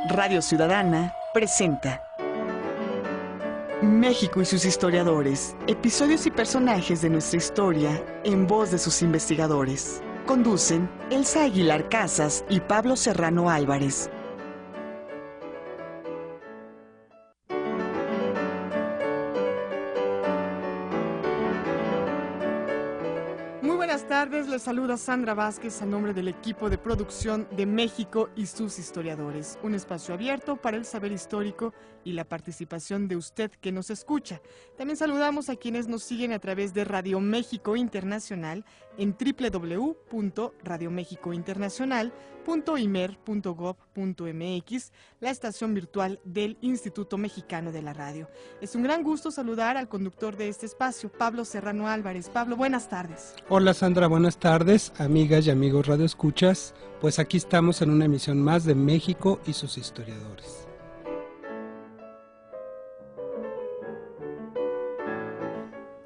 Radio Ciudadana presenta México y sus historiadores, episodios y personajes de nuestra historia en voz de sus investigadores. Conducen Elsa Aguilar Casas y Pablo Serrano Álvarez. Buenas tardes, les saluda Sandra Vázquez a nombre del equipo de producción de México y sus historiadores. Un espacio abierto para el saber histórico y la participación de usted que nos escucha. También saludamos a quienes nos siguen a través de Radio México Internacional en www.radiomexicointernacional.imer.gov.mx, la estación virtual del Instituto Mexicano de la Radio. Es un gran gusto saludar al conductor de este espacio, Pablo Serrano Álvarez. Pablo, buenas tardes. Hola Sandra, buenas tardes, amigas y amigos radioescuchas. Pues aquí estamos en una emisión más de México y sus historiadores.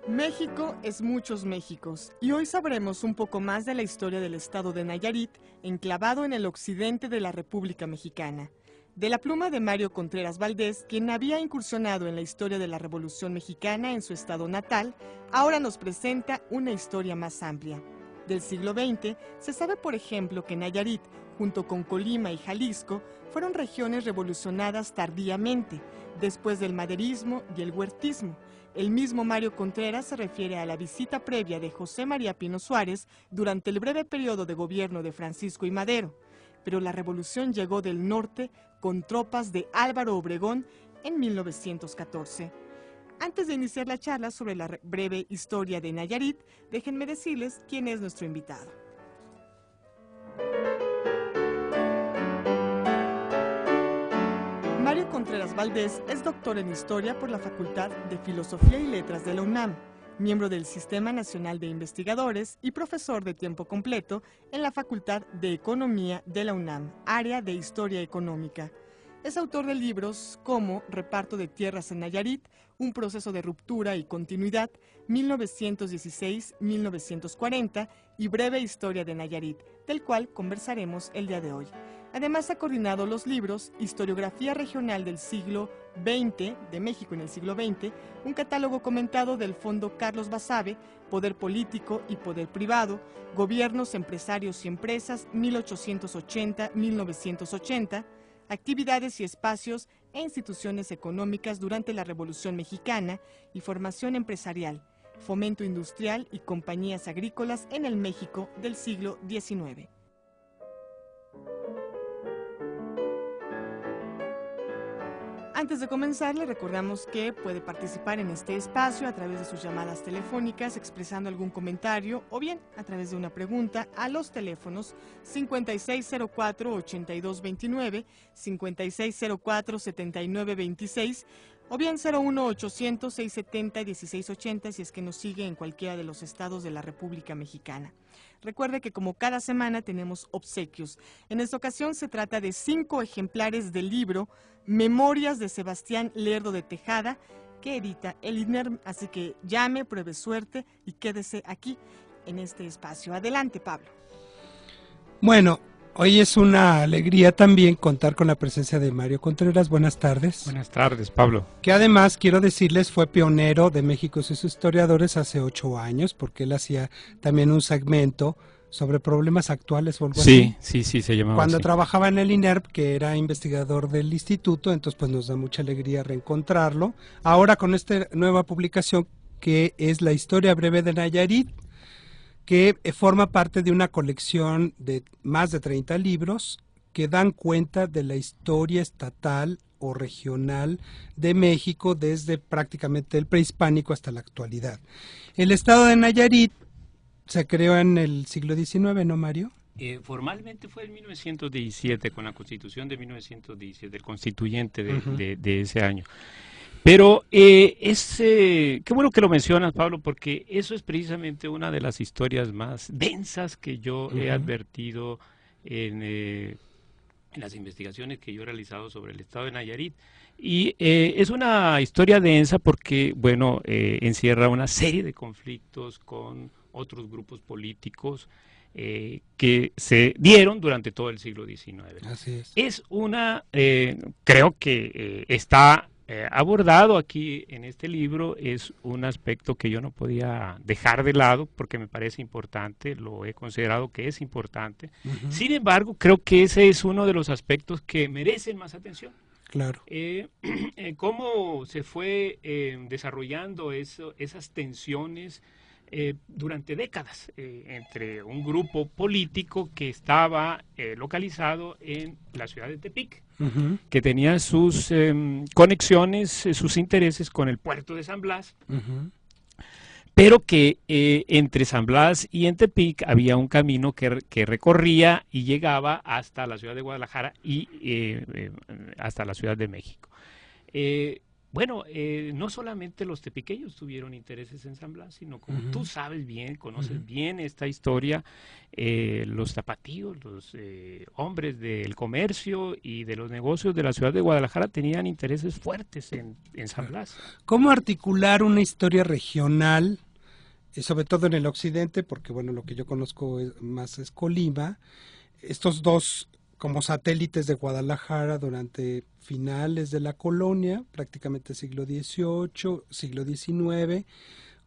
México es muchos Méxicos, y hoy sabremos un poco más de la historia del estado de Nayarit, enclavado en el occidente de la República Mexicana. De la pluma de Mario Contreras Valdés, quien había incursionado en la historia de la Revolución Mexicana en su estado natal, ahora nos presenta una historia más amplia. Del siglo XX, se sabe por ejemplo que Nayarit, junto con Colima y Jalisco, fueron regiones revolucionadas tardíamente, después del maderismo y el huertismo. El mismo Mario Contreras se refiere a la visita previa de José María Pino Suárez durante el breve periodo de gobierno de Francisco I. Madero. Pero la revolución llegó del norte con tropas de Álvaro Obregón en 1914. Antes de iniciar la charla sobre la breve historia de Nayarit, déjenme decirles quién es nuestro invitado. Mario Contreras Valdés es doctor en Historia por la Facultad de Filosofía y Letras de la UNAM, miembro del Sistema Nacional de Investigadores y profesor de tiempo completo en la Facultad de Economía de la UNAM, área de Historia Económica. Es autor de libros como Reparto de Tierras en Nayarit, un proceso de ruptura y continuidad, 1916-1940, y Breve Historia de Nayarit, del cual conversaremos el día de hoy. Además, ha coordinado los libros Historiografía Regional del siglo XX, de México en el siglo XX, un catálogo comentado del Fondo Carlos Basabe, Poder Político y Poder Privado, Gobiernos, Empresarios y Empresas, 1880-1980, Actividades y Espacios e Instituciones Económicas durante la Revolución Mexicana y Formación Empresarial, Fomento Industrial y Compañías Agrícolas en el México del siglo XIX. Antes de comenzar, le recordamos que puede participar en este espacio a través de sus llamadas telefónicas, expresando algún comentario o bien a través de una pregunta a los teléfonos 5604-8229, 5604-7926 o bien 01800-670-1680 si es que nos sigue en cualquiera de los estados de la República Mexicana. Recuerde que como cada semana tenemos obsequios. En esta ocasión se trata de 5 ejemplares del libro Memorias de Sebastián Lerdo de Tejada, que edita el INERM, así que llame, pruebe suerte y quédese aquí en este espacio. Adelante, Pablo. Bueno, hoy es una alegría también contar con la presencia de Mario Contreras. Buenas tardes. Buenas tardes, Pablo. Que además, quiero decirles, fue pionero de México y sus historiadores hace 8 años, porque él hacía también un segmento sobre problemas actuales o algo así. Sí, se llamaba Cuando así. trabajaba en el INERP, que era investigador del instituto, entonces pues nos da mucha alegría reencontrarlo. Ahora con esta nueva publicación, que es La Historia Breve de Nayarit, que forma parte de una colección de más de 30 libros que dan cuenta de la historia estatal o regional de México desde prácticamente el prehispánico hasta la actualidad. El estado de Nayarit se creó en el siglo XIX, ¿no, Mario? Formalmente fue en 1917, con la Constitución de 1917, el constituyente de ese año. Pero qué bueno que lo mencionas, Pablo, porque eso es precisamente una de las historias más densas que yo he advertido en las investigaciones que yo he realizado sobre el estado de Nayarit. Y es una historia densa porque, bueno, encierra una serie de conflictos con otros grupos políticos, que se dieron durante todo el siglo XIX. Así es. Es una, creo que está abordado aquí en este libro, es un aspecto que yo no podía dejar de lado porque me parece importante, lo he considerado que es importante. Sin embargo, creo que ese es uno de los aspectos que merecen más atención. Claro. Cómo se fue desarrollando esas tensiones durante décadas entre un grupo político que estaba localizado en la ciudad de Tepic, que tenía sus conexiones, sus intereses con el puerto de San Blas, pero que entre San Blas y en Tepic había un camino que recorría y llegaba hasta la ciudad de Guadalajara y hasta la Ciudad de México. Bueno, no solamente los tepiqueños tuvieron intereses en San Blas, sino como tú sabes bien, conoces bien esta historia, los tapatíos, los hombres del comercio y de los negocios de la ciudad de Guadalajara tenían intereses fuertes en San Blas. ¿Cómo articular una historia regional, sobre todo en el occidente, porque bueno, lo que yo conozco más es Colima, estos dos como satélites de Guadalajara durante finales de la colonia, prácticamente siglo XVIII, siglo XIX,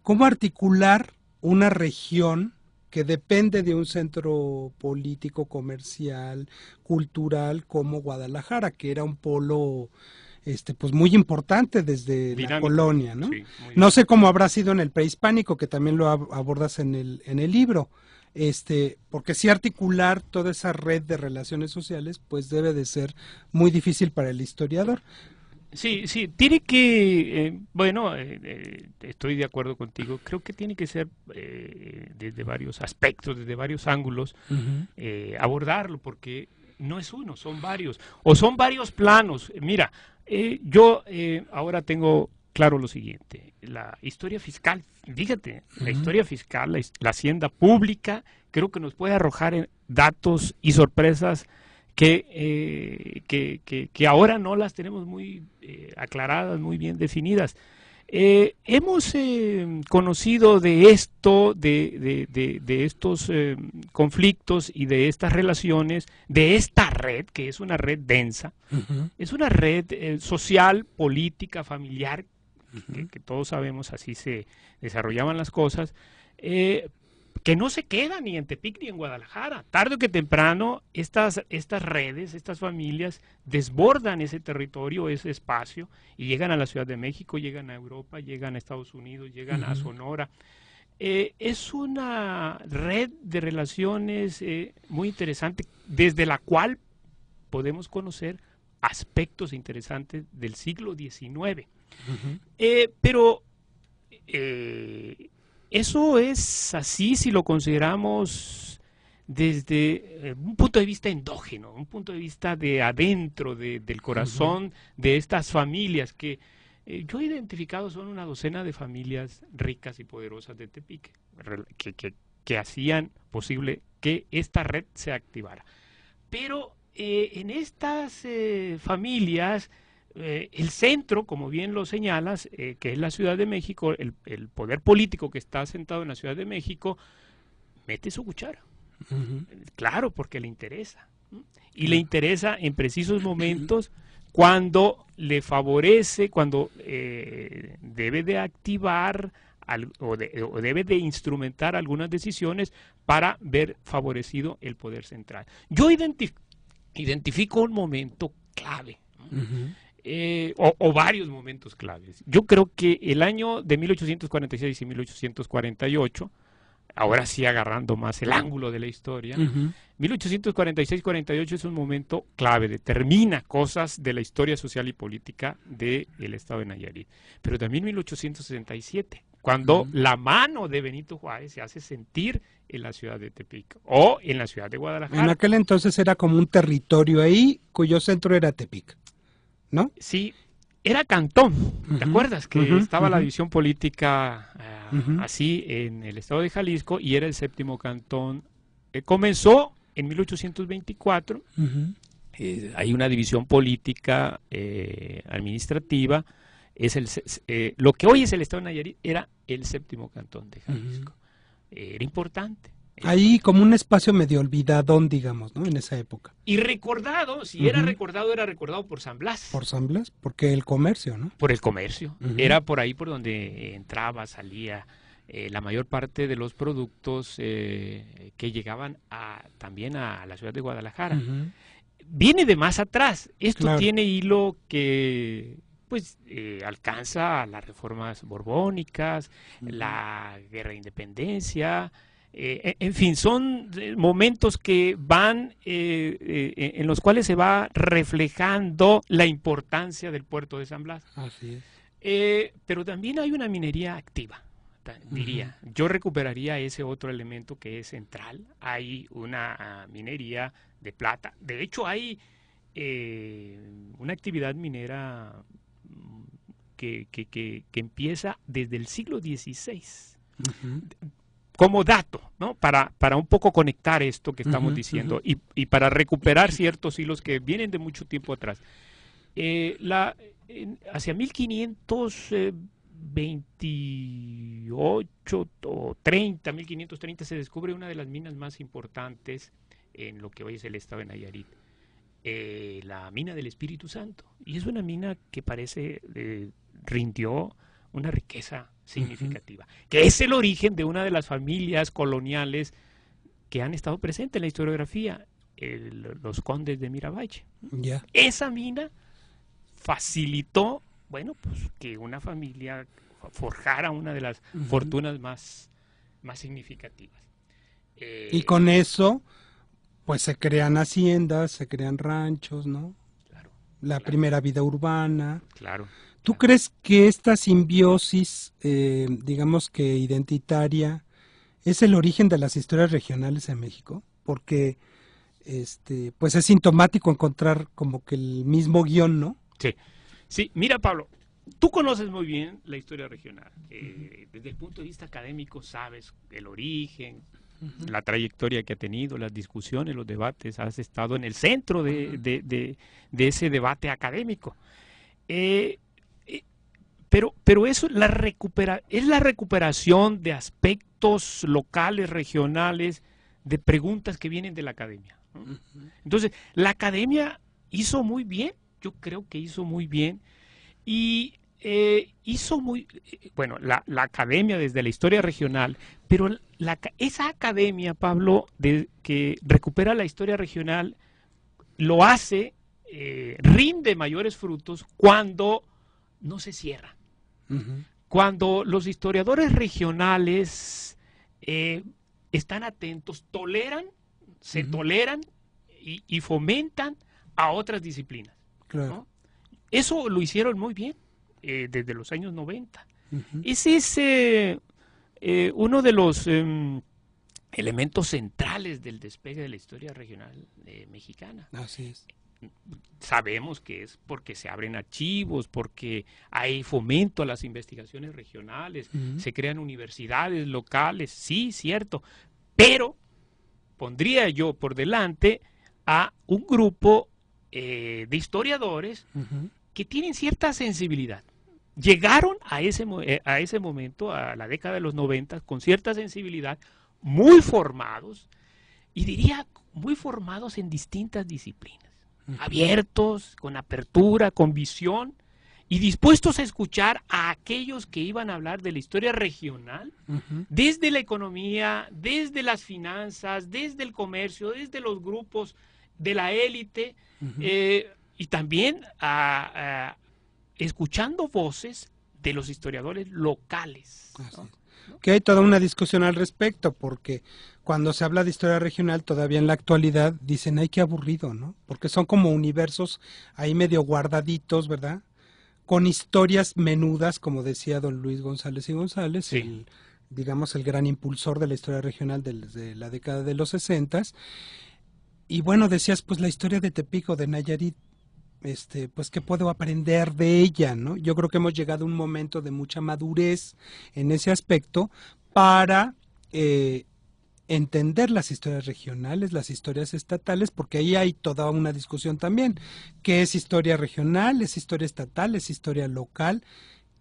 cómo articular una región que depende de un centro político, comercial, cultural como Guadalajara, que era un polo pues muy importante desde dinámico, la colonia, ¿no? Sí, no sé cómo habrá sido en el prehispánico, que también lo abordas en el libro. Porque si articular toda esa red de relaciones sociales, pues debe de ser muy difícil para el historiador. Sí, tiene que, estoy de acuerdo contigo, creo que tiene que ser desde varios aspectos, desde varios ángulos, abordarlo, porque no es uno, son varios, o son varios planos. Mira, yo ahora tengo claro lo siguiente, la historia fiscal, fíjate, la historia fiscal, la hacienda pública, creo que nos puede arrojar datos y sorpresas que ahora no las tenemos muy aclaradas, muy bien definidas. Hemos conocido de esto, de estos conflictos y de estas relaciones, de esta red, que es una red densa, es una red social, política, familiar, que todos sabemos así se desarrollaban las cosas, que no se quedan ni en Tepic ni en Guadalajara. Tarde o que temprano estas redes, estas familias desbordan ese territorio, ese espacio y llegan a la Ciudad de México, llegan a Europa, llegan a Estados Unidos, llegan a Sonora. Es una red de relaciones muy interesante, desde la cual podemos conocer aspectos interesantes del siglo XIX. Pero eso es así si lo consideramos desde un punto de vista endógeno, un punto de vista de adentro, del corazón de estas familias que yo he identificado son una docena de familias ricas y poderosas de Tepic que hacían posible que esta red se activara. Pero en estas familias, el centro, como bien lo señalas, que es la Ciudad de México, el poder político que está sentado en la Ciudad de México, mete su cuchara. Claro, porque le interesa. Y le interesa en precisos momentos cuando le favorece, cuando debe de activar o debe de instrumentar algunas decisiones para ver favorecido el poder central. Yo identifico un momento clave, o varios momentos claves. Yo creo que el año de 1846 y 1848, ahora sí agarrando más el ángulo de la historia, 1846-48 es un momento clave, determina cosas de la historia social y política del estado de Nayarit. Pero también 1867, cuando la mano de Benito Juárez se hace sentir en la ciudad de Tepic o en la ciudad de Guadalajara. En aquel entonces era como un territorio ahí cuyo centro era Tepic, ¿no? Sí, era cantón. ¿Te acuerdas que estaba la división política así en el estado de Jalisco y era el séptimo cantón? Comenzó en 1824, hay una división política administrativa, lo que hoy es el estado de Nayarit era el séptimo cantón de Jalisco. Era importante. Ahí como un espacio medio olvidadón, digamos, ¿no? En esa época. Y recordado, si era recordado por San Blas. Por San Blas, porque el comercio, ¿no? Por el comercio. Era por ahí por donde entraba, salía la mayor parte de los productos que llegaban también a la ciudad de Guadalajara. Viene de más atrás. Esto tiene hilo que pues alcanza las reformas borbónicas, la guerra de independencia. En fin, son momentos que van, en los cuales se va reflejando la importancia del puerto de San Blas. Así es. Pero también hay una minería activa, diría. Yo recuperaría ese otro elemento que es central. Hay una minería de plata. De hecho, hay una actividad minera que empieza desde el siglo XVI. Como dato, ¿no? Para un poco conectar esto que estamos diciendo y para recuperar ciertos hilos que vienen de mucho tiempo atrás. Hacia 1528 o 1530 se descubre una de las minas más importantes en lo que hoy es el estado de Nayarit, la mina del Espíritu Santo. Y es una mina que parece rindió una riqueza significativa, que es el origen de una de las familias coloniales que han estado presentes en la historiografía, los condes de Miravalle. Esa mina facilitó, bueno, pues que una familia forjara una de las fortunas más significativas. Y con eso, pues se crean haciendas, se crean ranchos, ¿no? La primera vida urbana. ¿Tú crees que esta simbiosis, digamos que identitaria, es el origen de las historias regionales en México? Porque pues es sintomático encontrar como que el mismo guión, ¿no? Sí, mira, Pablo, tú conoces muy bien la historia regional. Desde el punto de vista académico sabes el origen, la trayectoria que ha tenido, las discusiones, los debates, has estado en el centro de ese debate académico. Pero eso es la recuperación de aspectos locales, regionales, de preguntas que vienen de la academia, ¿no? Entonces, la academia hizo muy bien, yo creo que hizo muy bien, y bueno, la academia desde la historia regional, pero esa academia, Pablo, que recupera la historia regional, lo hace, rinde mayores frutos cuando no se cierra. Cuando los historiadores regionales están atentos, se toleran y fomentan a otras disciplinas, ¿no? Eso lo hicieron muy bien desde los años 90. Ese es uno de los elementos centrales del despegue de la historia regional mexicana. Así es. Sabemos que es porque se abren archivos, porque hay fomento a las investigaciones regionales, se crean universidades locales, sí, cierto, pero pondría yo por delante a un grupo de historiadores que tienen cierta sensibilidad. Llegaron a ese momento, a la década de los 90, con cierta sensibilidad, muy formados, y diría muy formados en distintas disciplinas. Abiertos, con apertura, con visión y dispuestos a escuchar a aquellos que iban a hablar de la historia regional, desde la economía, desde las finanzas, desde el comercio, desde los grupos de la élite, y también escuchando voces de los historiadores locales, ¿no? Que hay toda una discusión al respecto, porque cuando se habla de historia regional, todavía en la actualidad, dicen, ay, qué aburrido, ¿no? Porque son como universos ahí medio guardaditos, ¿verdad? Con historias menudas, como decía don Luis González y González, digamos el gran impulsor de la historia regional desde la década de los 60. Y bueno, decías, pues la historia de Tepic o de Nayarit, pues qué puedo aprender de ella, ¿no? Yo creo que hemos llegado a un momento de mucha madurez en ese aspecto para entender las historias regionales, las historias estatales, porque ahí hay toda una discusión también. ¿Qué es historia regional? ¿Es historia estatal? ¿Es historia local?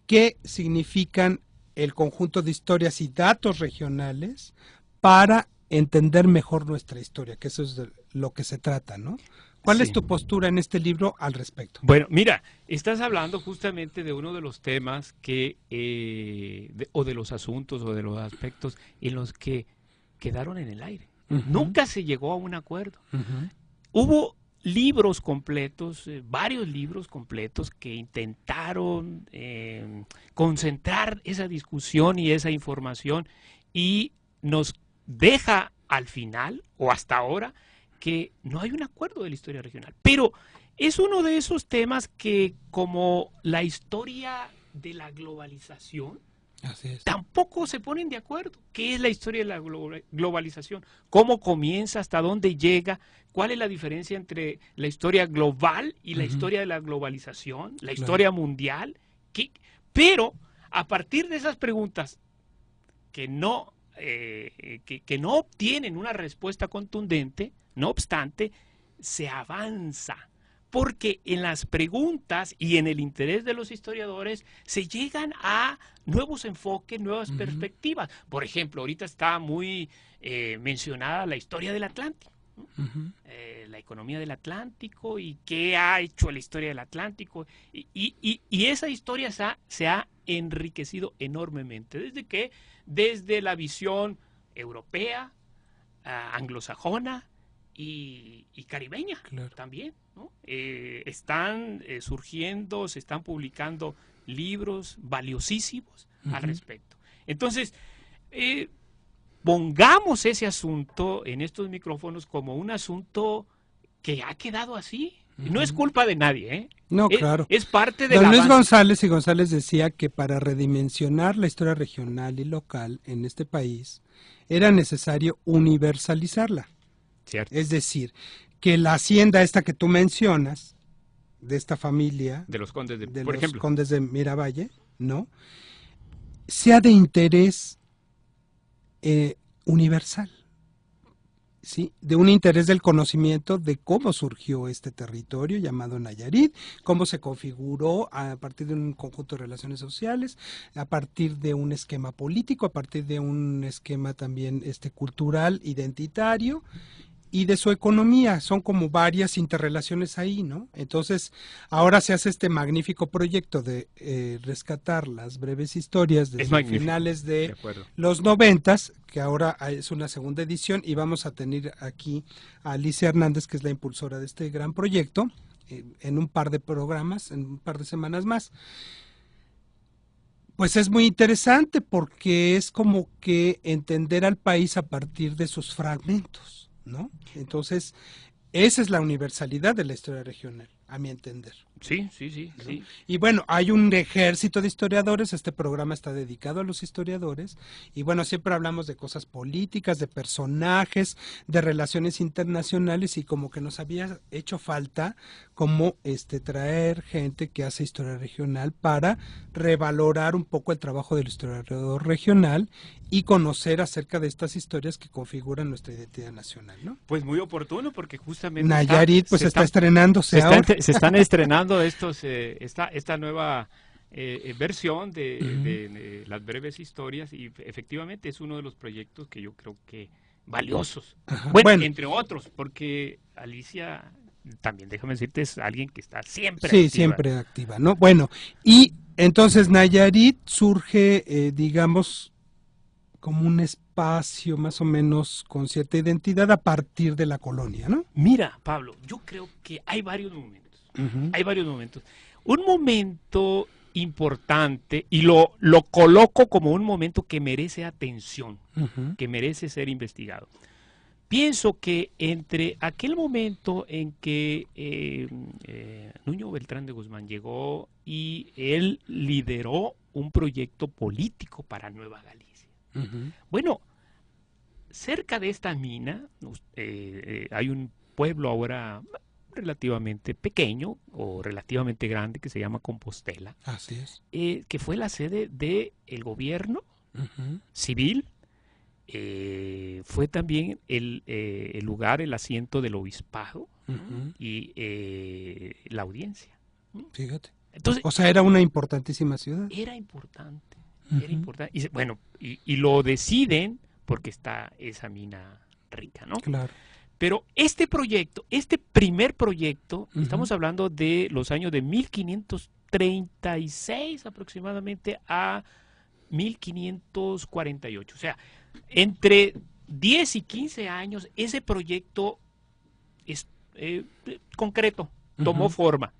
¿Qué significan el conjunto de historias y datos regionales para entender mejor nuestra historia, que eso es de lo que se trata, ¿no? ¿Cuál es tu postura en este libro al respecto? Bueno, mira, estás hablando justamente de uno de los temas que, o de los asuntos o de los aspectos en los que quedaron en el aire. Nunca se llegó a un acuerdo. Hubo libros completos, varios libros completos que intentaron concentrar esa discusión y esa información, y nos deja al final, o hasta ahora, que no hay un acuerdo de la historia regional. Pero es uno de esos temas que, como la historia de la globalización, Así es. tampoco se ponen de acuerdo. ¿Qué es la historia de la globalización? ¿Cómo comienza? ¿Hasta dónde llega? ¿Cuál es la diferencia entre la historia global y la historia de la globalización? ¿La historia mundial? ¿Qué? Pero a partir de esas preguntas que no obtienen una respuesta contundente, no obstante, se avanza. Porque en las preguntas y en el interés de los historiadores se llegan a nuevos enfoques, nuevas perspectivas. Por ejemplo, ahorita está muy mencionada la historia del Atlántico, ¿no? La economía del Atlántico y qué ha hecho la historia del Atlántico. Y esa historia se ha enriquecido enormemente. Desde la visión europea, anglosajona y caribeña, claro, también, ¿no? Están surgiendo, se están publicando libros valiosísimos al respecto. Entonces, pongamos ese asunto en estos micrófonos como un asunto que ha quedado así. No es culpa de nadie, ¿eh? No, claro. Es parte de Don la Luis avance. González decía que para redimensionar la historia regional y local en este país era necesario universalizarla. Cierto. Es decir, que la hacienda esta que tú mencionas, de esta familia, de los condes de por los ejemplo, condes de Miravalle, ¿no?, sea de interés universal, ¿sí?, de un interés del conocimiento de cómo surgió este territorio llamado Nayarit, cómo se configuró a partir de un conjunto de relaciones sociales, a partir de un esquema político, a partir de un esquema también cultural, identitario, y de su economía. Son como varias interrelaciones ahí, ¿no? Entonces, ahora se hace este magnífico proyecto de rescatar las breves historias de finales de los 90s, que ahora es una segunda edición, y vamos a tener aquí a Alicia Hernández, que es la impulsora de este gran proyecto, en un par de programas, en un par de semanas más. Pues es muy interesante porque es como que entender al país a partir de sus fragmentos, ¿no? Entonces, esa es la universalidad de la historia regional, a mi entender. Sí. ¿No? Y bueno, hay un ejército de historiadores, este programa está dedicado a los historiadores, y bueno, siempre hablamos de cosas políticas, de personajes, de relaciones internacionales, y como que nos había hecho falta como traer gente que hace historia regional para revalorar un poco el trabajo del historiador regional y conocer acerca de estas historias que configuran nuestra identidad nacional, ¿no? Pues muy oportuno, porque justamente Nayarit está estrenándose ahora. Se están estrenando esta nueva versión de las breves historias, y efectivamente es uno de los proyectos que yo creo que valiosos. Bueno, entre otros, porque Alicia, también déjame decirte, es alguien que está siempre activa. Sí, siempre activa, ¿no? Bueno, y entonces Nayarit surge, digamos, como un espacio más o menos con cierta identidad a partir de la colonia, ¿no? Mira, Pablo, yo creo que hay varios momentos. Hay varios momentos. Un momento importante, y lo coloco como un momento que merece atención, que merece ser investigado. Pienso que entre aquel momento en que Nuño Beltrán de Guzmán llegó y él lideró un proyecto político para Nueva Galicia. Bueno, cerca de esta mina hay un pueblo ahora relativamente pequeño o relativamente grande que se llama Compostela. Así es. Que fue la sede del gobierno civil. Fue también el lugar, el asiento del obispado y la audiencia. Fíjate. Entonces, o sea, era una importantísima ciudad. Era importante. Y, bueno, y lo deciden porque está esa mina rica, ¿no? Claro. Pero este proyecto, este primer proyecto, estamos hablando de los años de 1536 aproximadamente a 1548. O sea, entre 10 y 15 años ese proyecto es concreto, tomó forma.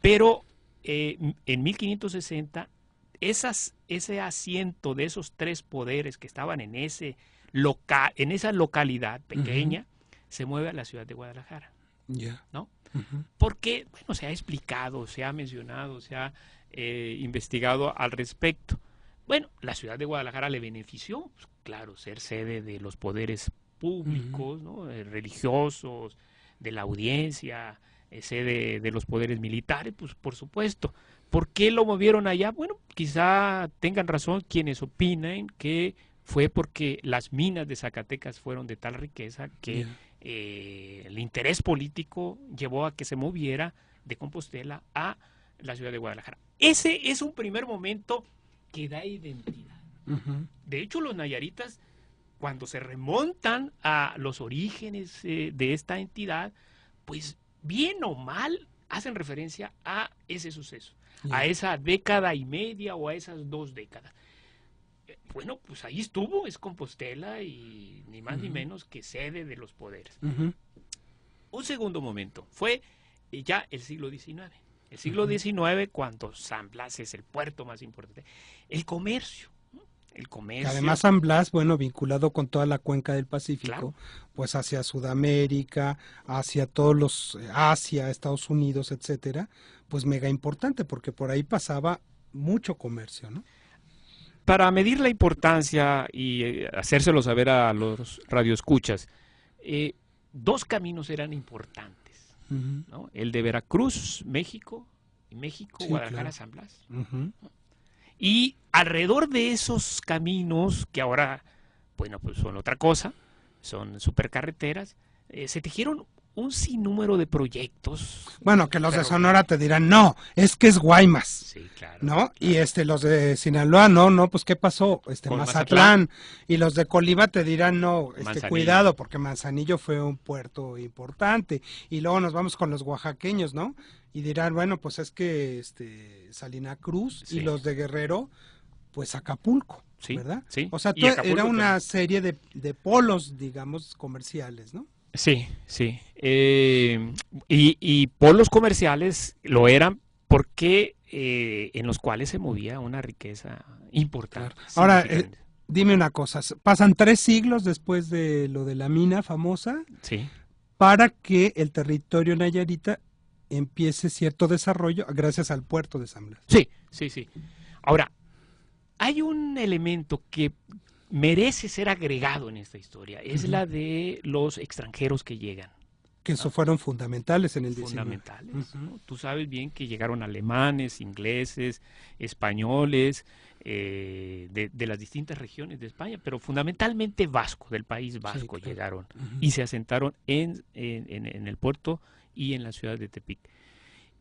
Pero en 1560 ese asiento de esos tres poderes que estaban en esa localidad pequeña se mueve a la ciudad de Guadalajara. ¿No? Porque, bueno, se ha explicado, se ha mencionado, se ha investigado al respecto. Bueno, la ciudad de Guadalajara le benefició, pues, claro, ser sede de los poderes públicos, ¿no? Religiosos, de la audiencia, sede de los poderes militares, pues por supuesto. ¿Por qué lo movieron allá? Bueno, quizá tengan razón quienes opinan que fue porque las minas de Zacatecas fueron de tal riqueza que el interés político llevó a que se moviera de Compostela a la ciudad de Guadalajara. Ese es un primer momento que da identidad. De hecho, los nayaritas, cuando se remontan a los orígenes de esta entidad, pues bien o mal hacen referencia a ese suceso, a esa década y media o a esas 2 décadas. Bueno, pues ahí estuvo, es Compostela y ni más ni menos que sede de los poderes. Un segundo momento fue ya el siglo XIX. El siglo XIX, cuando San Blas es el puerto más importante. El comercio. Además, San Blas, bueno, vinculado con toda la cuenca del Pacífico, claro, pues hacia Sudamérica, hacia todos los, Asia, Estados Unidos, etcétera, pues mega importante, porque por ahí pasaba mucho comercio, ¿no? Para medir la importancia y hacérselo saber a los radioescuchas, 2 caminos eran importantes, ¿no? El de Veracruz, México, sí, Guadalajara, claro. San Blas. Y alrededor de esos caminos, que ahora, bueno, pues son otra cosa, son supercarreteras, se tejieron un sinnúmero de proyectos. Bueno, que los de Sonora te dirán, no, es que es Guaymas. Sí, claro. ¿No? Claro. Y los de Sinaloa, no, pues ¿qué pasó? Mazatlán. Y los de Colima te dirán, no, cuidado, porque Manzanillo fue un puerto importante. Y luego nos vamos con los oaxaqueños, ¿no? Y dirán, bueno, pues es que Salina Cruz, sí. Y los de Guerrero, pues Acapulco, sí, ¿verdad? Sí. O sea, era una serie de polos, digamos, comerciales, ¿no? Sí, sí. Y polos comerciales lo eran porque en los cuales se movía una riqueza importante. Claro. Ahora, dime una cosa, pasan 3 siglos después de lo de la mina famosa, sí, para que el territorio nayarita empiece cierto desarrollo gracias al puerto de San Blas. Sí, sí, sí. Ahora, hay un elemento que merece ser agregado en esta historia, es la de los extranjeros que llegan. Que eso fueron fundamentales en el 19. Fundamentales, ¿no? Tú sabes bien que llegaron alemanes, ingleses, españoles, de las distintas regiones de España, pero fundamentalmente vascos, del país vasco, sí, claro, llegaron y se asentaron en el puerto y en la ciudad de Tepic.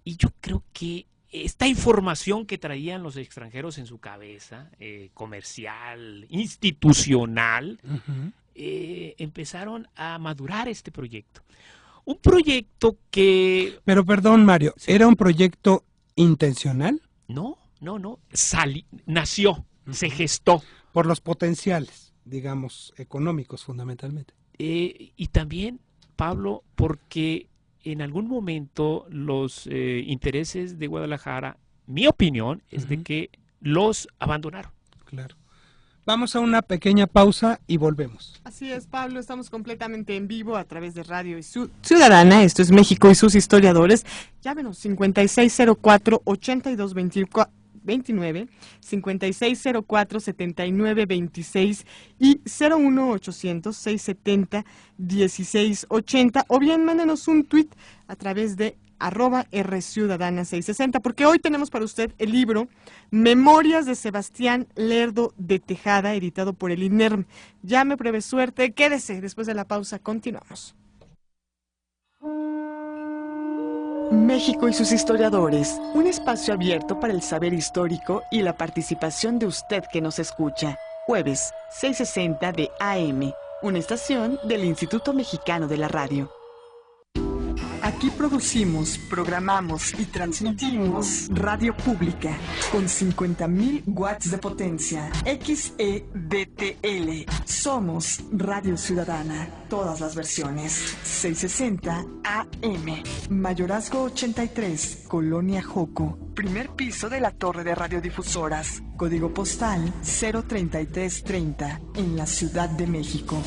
Y yo creo que esta información que traían los extranjeros en su cabeza, comercial, institucional, empezaron a madurar este proyecto. Un proyecto que... Pero perdón, Mario, sí. ¿Era un proyecto intencional? No. Nació, se gestó. Por los potenciales, digamos, económicos fundamentalmente. Y también, Pablo, porque en algún momento los intereses de Guadalajara, mi opinión, es de que los abandonaron. Claro. Vamos a una pequeña pausa y volvemos. Así es, Pablo, estamos completamente en vivo a través de Radio Ciudadana. Esto es México y sus historiadores. Llámenos 5604-8229, 5604-7926 y 01800-670-1680, o bien mándenos un tuit a través de @rciudadana660, porque hoy tenemos para usted el libro Memorias de Sebastián Lerdo de Tejada, editado por el INERM. Llame, pruebe suerte, quédese, después de la pausa continuamos. México y sus historiadores, un espacio abierto para el saber histórico y la participación de usted que nos escucha. jueves, 6:60 de AM, una estación del Instituto Mexicano de la Radio. Aquí producimos, programamos y transmitimos radio pública con 50,000 watts de potencia. XEDTL. Somos Radio Ciudadana. Todas las versiones. 660 AM. Mayorazgo 83, Colonia Joco. Primer piso de la torre de radiodifusoras. Código postal 03330 en la Ciudad de México.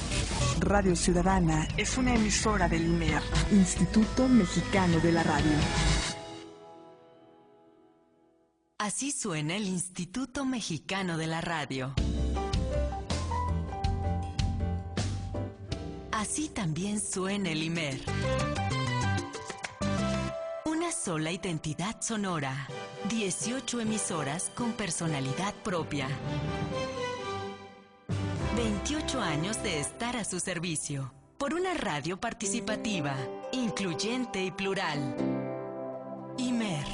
Radio Ciudadana es una emisora del IMER, Instituto Mexicano de la Radio. Así suena el Instituto Mexicano de la Radio. Así también suena el IMER. Una sola identidad sonora. 18 emisoras con personalidad propia. 28 años de estar a su servicio. Por una radio participativa, incluyente y plural. IMER.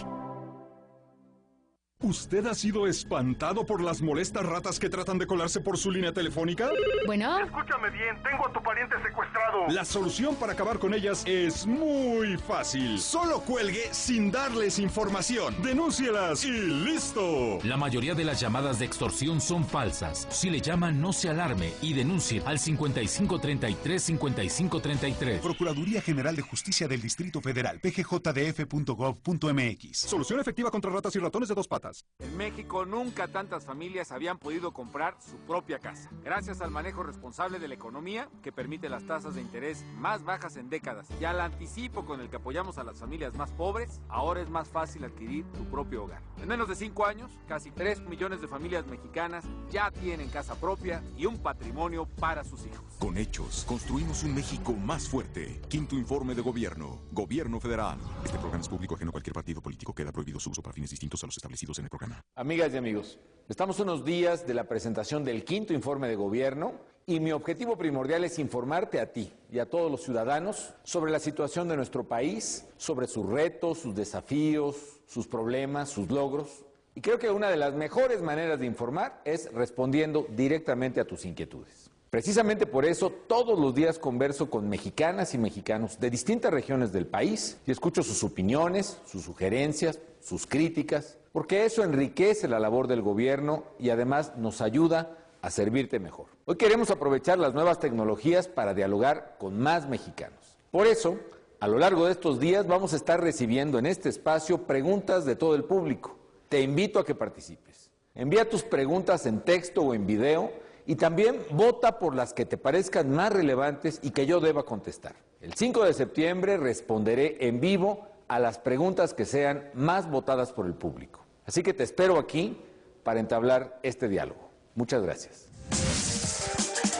¿Usted ha sido espantado por las molestas ratas que tratan de colarse por su línea telefónica? Bueno. Escúchame bien, tengo a tu pariente secuestrado. La solución para acabar con ellas es muy fácil. Solo cuelgue sin darles información. Denúncielas y listo. La mayoría de las llamadas de extorsión son falsas. Si le llaman, no se alarme y denuncie al 5533-5533. Procuraduría General de Justicia del Distrito Federal, pgjdf.gov.mx. Solución efectiva contra ratas y ratones de dos patas. En México nunca tantas familias habían podido comprar su propia casa, gracias al manejo responsable de la economía que permite las tasas de interés más bajas en décadas y al anticipo con el que apoyamos a las familias más pobres. Ahora es más fácil adquirir tu propio hogar. En menos de 5 años, casi 3 millones de familias mexicanas ya tienen casa propia y un patrimonio para sus hijos. Con hechos, construimos un México más fuerte. Quinto informe de gobierno. Gobierno federal. Este programa es público ajeno a cualquier partido político. Queda prohibido su uso para fines distintos a los establecidos en el programa. Amigas y amigos, estamos unos días de la presentación del quinto informe de gobierno y mi objetivo primordial es informarte a ti y a todos los ciudadanos sobre la situación de nuestro país, sobre sus retos, sus desafíos, sus problemas, sus logros. Y creo que una de las mejores maneras de informar es respondiendo directamente a tus inquietudes. Precisamente por eso, todos los días converso con mexicanas y mexicanos de distintas regiones del país y escucho sus opiniones, sus sugerencias, sus críticas, porque eso enriquece la labor del gobierno y además nos ayuda a servirte mejor. Hoy queremos aprovechar las nuevas tecnologías para dialogar con más mexicanos. Por eso, a lo largo de estos días vamos a estar recibiendo en este espacio preguntas de todo el público. Te invito a que participes. Envía tus preguntas en texto o en video y también vota por las que te parezcan más relevantes y que yo deba contestar. El 5 de septiembre responderé en vivo a las preguntas que sean más votadas por el público. Así que te espero aquí para entablar este diálogo. Muchas gracias.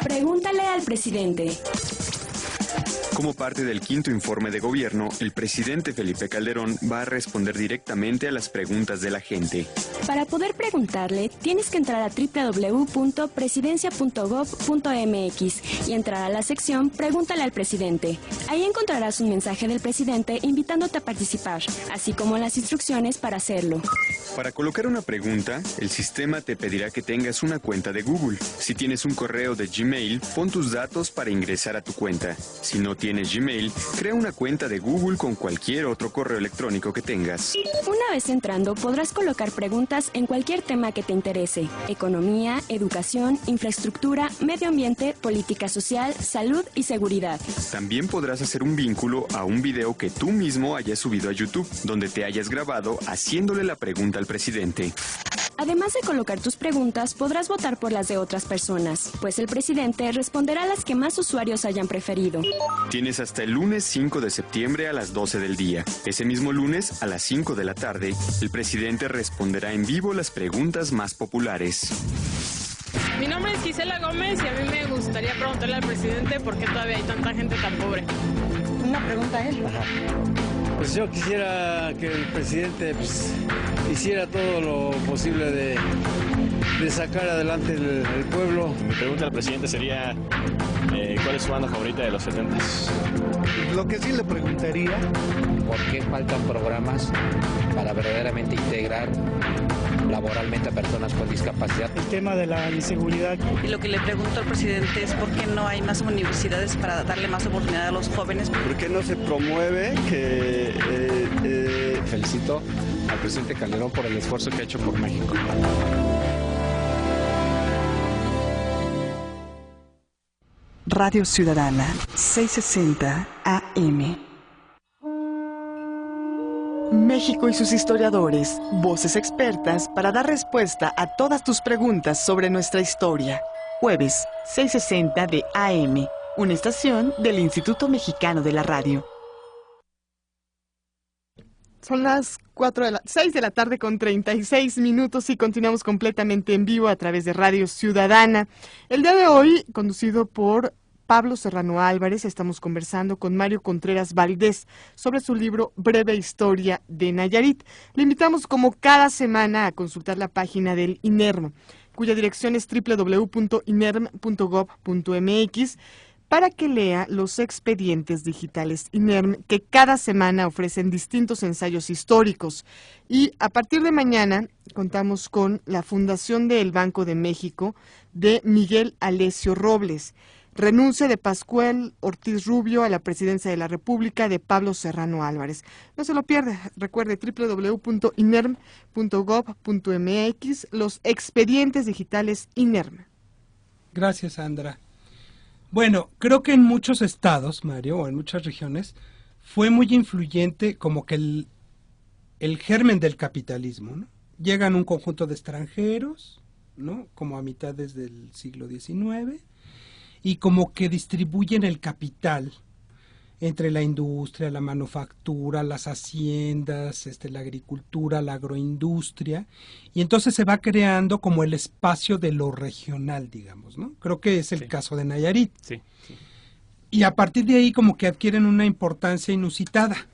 Pregúntale al presidente. Como parte del quinto informe de gobierno, el presidente Felipe Calderón va a responder directamente a las preguntas de la gente. Para poder preguntarle, tienes que entrar a www.presidencia.gov.mx y entrar a la sección Pregúntale al presidente. Ahí encontrarás un mensaje del presidente invitándote a participar, así como las instrucciones para hacerlo. Para colocar una pregunta, el sistema te pedirá que tengas una cuenta de Google. Si tienes un correo de Gmail, pon tus datos para ingresar a tu cuenta. Si no tienes Gmail, crea una cuenta de Google con cualquier otro correo electrónico que tengas. Una vez entrando, podrás colocar preguntas en cualquier tema que te interese: economía, educación, infraestructura, medio ambiente, política social, salud y seguridad. También podrás hacer un vínculo a un video que tú mismo hayas subido a YouTube, donde te hayas grabado haciéndole la pregunta al presidente. Además de colocar tus preguntas, podrás votar por las de otras personas, pues el presidente responderá a las que más usuarios hayan preferido. Tienes hasta el lunes 5 de septiembre a las 12 del día. Ese mismo lunes, a las 5 de la tarde, el presidente responderá en vivo las preguntas más populares. Mi nombre es Gisela Gómez y a mí me gustaría preguntarle al presidente por qué todavía hay tanta gente tan pobre. Una pregunta a él. Pues yo quisiera que el presidente hiciera todo lo posible de sacar adelante el pueblo. Mi pregunta al presidente sería, ¿cuál es su banda favorita de los 70s? Lo que sí le preguntaría, ¿por qué faltan programas para verdaderamente integrar laboralmente a personas con discapacidad. El tema de la inseguridad. Y lo que le pregunto al presidente es por qué no hay más universidades para darle más oportunidad a los jóvenes. ¿Por qué no se promueve que... Felicito al presidente Calderón por el esfuerzo que ha hecho por México. Radio Ciudadana, 660 AM. México y sus historiadores, voces expertas para dar respuesta a todas tus preguntas sobre nuestra historia. Jueves, 6:60 de AM, una estación del Instituto Mexicano de la Radio. Son las 6 de la tarde con 36 minutos y continuamos completamente en vivo a través de Radio Ciudadana. El día de hoy, conducido por Pablo Serrano Álvarez, estamos conversando con Mario Contreras Valdés sobre su libro Breve Historia de Nayarit. Le invitamos como cada semana a consultar la página del INERM, cuya dirección es www.inerm.gov.mx, para que lea los expedientes digitales INERM que cada semana ofrecen distintos ensayos históricos. Y a partir de mañana contamos con la fundación del Banco de México de Miguel Alesio Robles. Renuncia de Pascual Ortiz Rubio a la presidencia de la República de Pablo Serrano Álvarez. No se lo pierda, recuerde www.inerm.gov.mx, los expedientes digitales INERM. Gracias, Sandra. Bueno, creo que en muchos estados, Mario, o en muchas regiones, fue muy influyente como que el germen del capitalismo, ¿no? Llegan un conjunto de extranjeros, ¿no? Como a mitades del siglo XIX, y como que distribuyen el capital entre la industria, la manufactura, las haciendas, la agricultura, la agroindustria, y entonces se va creando como el espacio de lo regional, digamos, ¿no? Creo que es el caso de Nayarit. Sí, sí. Y a partir de ahí como que adquieren una importancia inusitada,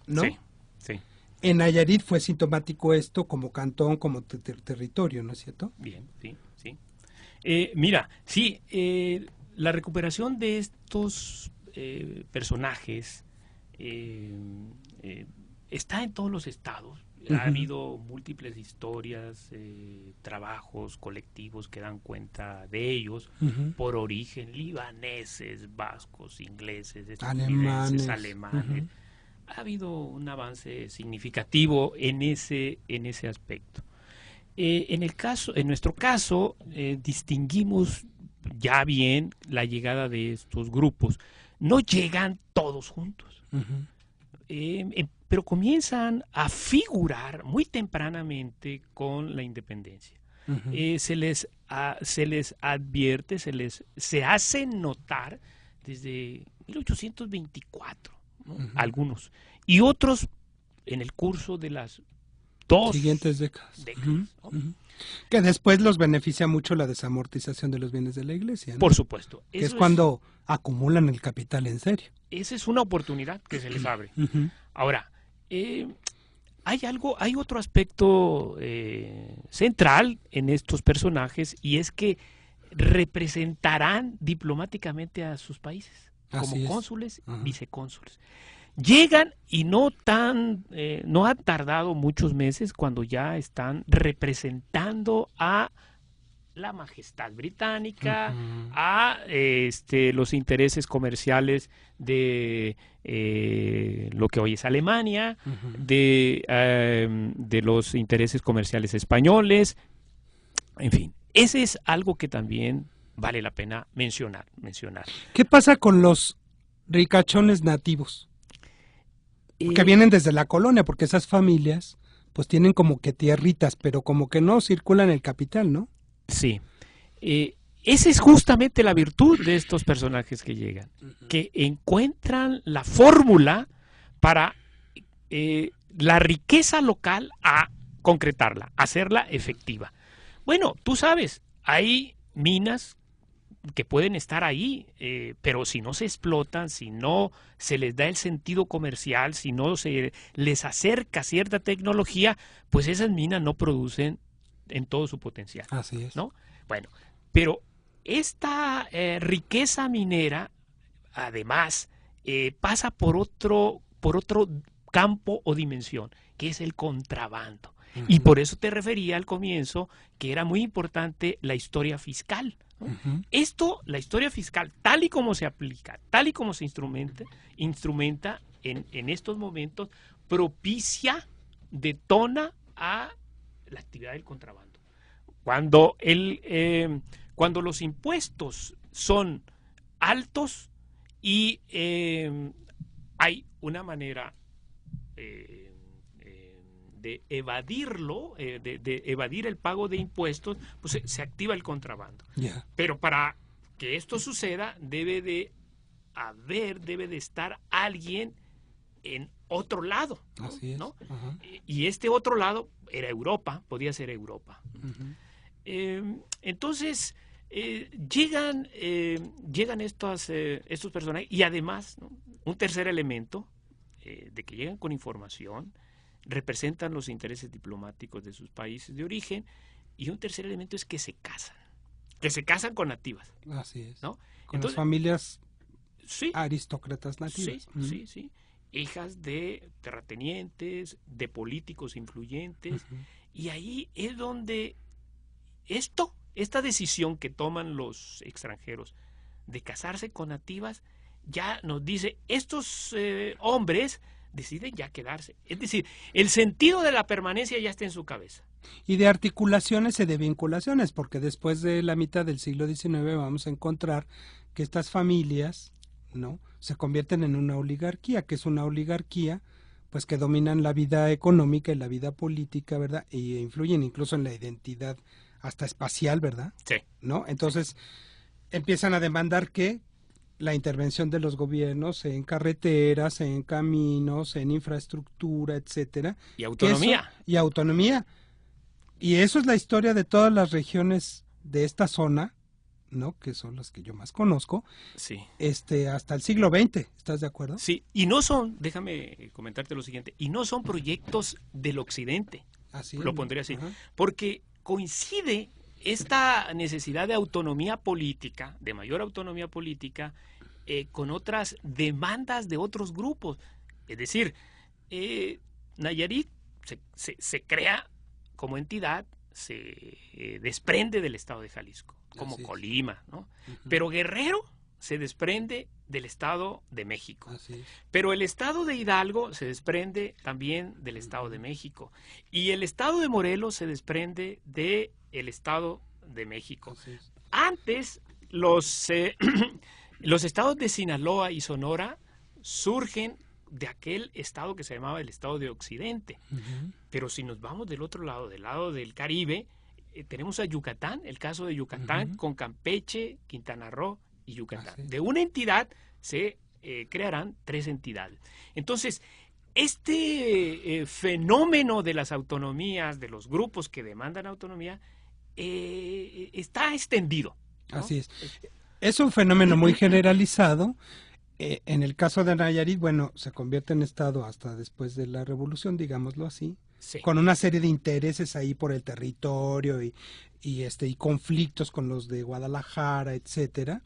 ¿no? Sí, sí. En Nayarit fue sintomático esto como cantón, como territorio, ¿no es cierto? Bien, sí, sí. Mira, sí, la recuperación de estos personajes está en todos los estados. Ha habido múltiples historias, trabajos colectivos que dan cuenta de ellos por origen, libaneses, vascos, ingleses, estadounidenses, alemanes. Ha habido un avance significativo en ese aspecto. En nuestro caso, distinguimos ya bien la llegada de estos grupos. No llegan todos juntos, pero comienzan a figurar muy tempranamente con la independencia. Se les advierte, se hacen notar desde 1824, ¿no? Algunos, y otros en el curso de las dos siguientes décadas. ¿No? Que después los beneficia mucho la desamortización de los bienes de la iglesia, ¿no? Por supuesto. Que es cuando acumulan el capital en serio. Esa es una oportunidad que se les abre. Ahora, hay otro aspecto central en estos personajes, y es que representarán diplomáticamente a sus países como cónsules, vicecónsules. Llegan y no han tardado muchos meses cuando ya están representando a la majestad británica, a los intereses comerciales de lo que hoy es Alemania, de los intereses comerciales españoles, en fin. Ese es algo que también vale la pena mencionar. ¿Qué pasa con los ricachones nativos? Que vienen desde la colonia, porque esas familias pues tienen como que tierritas, pero como que no circulan el capital, ¿no? Sí. Esa es justamente la virtud de estos personajes que llegan, que encuentran la fórmula para la riqueza local a concretarla, hacerla efectiva. Bueno, tú sabes, hay minas que pueden estar ahí, pero si no se explotan, si no se les da el sentido comercial, si no se les acerca cierta tecnología, pues esas minas no producen en todo su potencial. Así es. ¿No? Bueno, pero esta riqueza minera, además, pasa por otro campo o dimensión, que es el contrabando. Y por eso te refería al comienzo que era muy importante la historia fiscal, ¿no? Esto, la historia fiscal, tal y como se aplica, tal y como se instrumenta en estos momentos, propicia, detona a la actividad del contrabando. Cuando los impuestos son altos y hay una manera de evadirlo, de evadir el pago de impuestos, pues se activa el contrabando. Yeah. Pero para que esto suceda debe de estar alguien en otro lado, ¿no? Así es. ¿No? Y este otro lado era Europa, podía ser Europa. Entonces llegan estos personajes y además, ¿no?, un tercer elemento de que llegan con información, representan los intereses diplomáticos de sus países de origen, y un tercer elemento es que se casan con nativas. Así es. ¿No? Con Entonces, las familias sí, aristócratas nativas. Sí. Hijas de terratenientes, de políticos influyentes, y ahí es donde esta decisión que toman los extranjeros de casarse con nativas ya nos dice, estos hombres deciden ya quedarse. Es decir, el sentido de la permanencia ya está en su cabeza. Y de articulaciones y de vinculaciones, porque después de la mitad del siglo XIX vamos a encontrar que estas familias, ¿no?, se convierten en una oligarquía, que es una oligarquía pues que dominan la vida económica y la vida política, ¿verdad? Y influyen incluso en la identidad hasta espacial, ¿verdad? Sí. ¿No? Entonces empiezan a demandar que la intervención de los gobiernos en carreteras, en caminos, en infraestructura, etcétera. Y autonomía. Y eso es la historia de todas las regiones de esta zona, ¿no?, que son las que yo más conozco, sí, hasta el siglo XX, ¿estás de acuerdo? Sí, y no son, déjame comentarte lo siguiente, y no son proyectos del occidente, así lo pondré así, porque coincide esta necesidad de autonomía política, de mayor autonomía política, con otras demandas de otros grupos. Es decir, Nayarit se crea como entidad, se desprende del estado de Jalisco, como Colima, ¿no? Pero Guerrero se desprende del estado de México. Pero el estado de Hidalgo se desprende también del estado de México. Y el estado de Morelos se desprende del estado de México. Antes, los estados de Sinaloa y Sonora surgen de aquel estado que se llamaba el estado de Occidente. Pero si nos vamos del otro lado, del lado del Caribe, tenemos a Yucatán, el caso de Yucatán, con Campeche, Quintana Roo y Yucatán. De una entidad se crearán 3 entidades. Entonces, este fenómeno de las autonomías, de los grupos que demandan autonomía, está extendido, ¿no? Así es. Es un fenómeno muy generalizado. En el caso de Nayarit, bueno, se convierte en estado hasta después de la revolución, digámoslo así, con una serie de intereses ahí por el territorio y conflictos con los de Guadalajara, etcétera.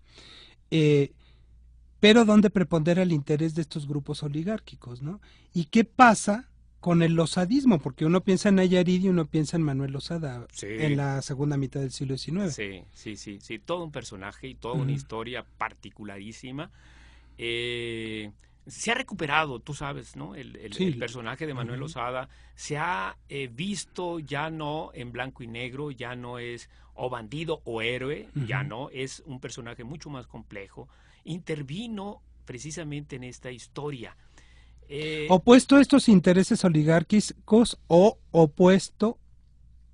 Pero donde prepondera el interés de estos grupos oligárquicos, ¿no? ¿Y qué pasa con el losadismo? Porque uno piensa en Nayarit y uno piensa en Manuel Losada en la segunda mitad del siglo XIX. Sí, todo un personaje y toda una historia particularísima. Se ha recuperado, tú sabes, ¿no? El personaje de Manuel Losada se ha visto ya no en blanco y negro, ya no es o bandido o héroe, ya no, es un personaje mucho más complejo. Intervino precisamente en esta historia. Opuesto a estos intereses oligárquicos o opuesto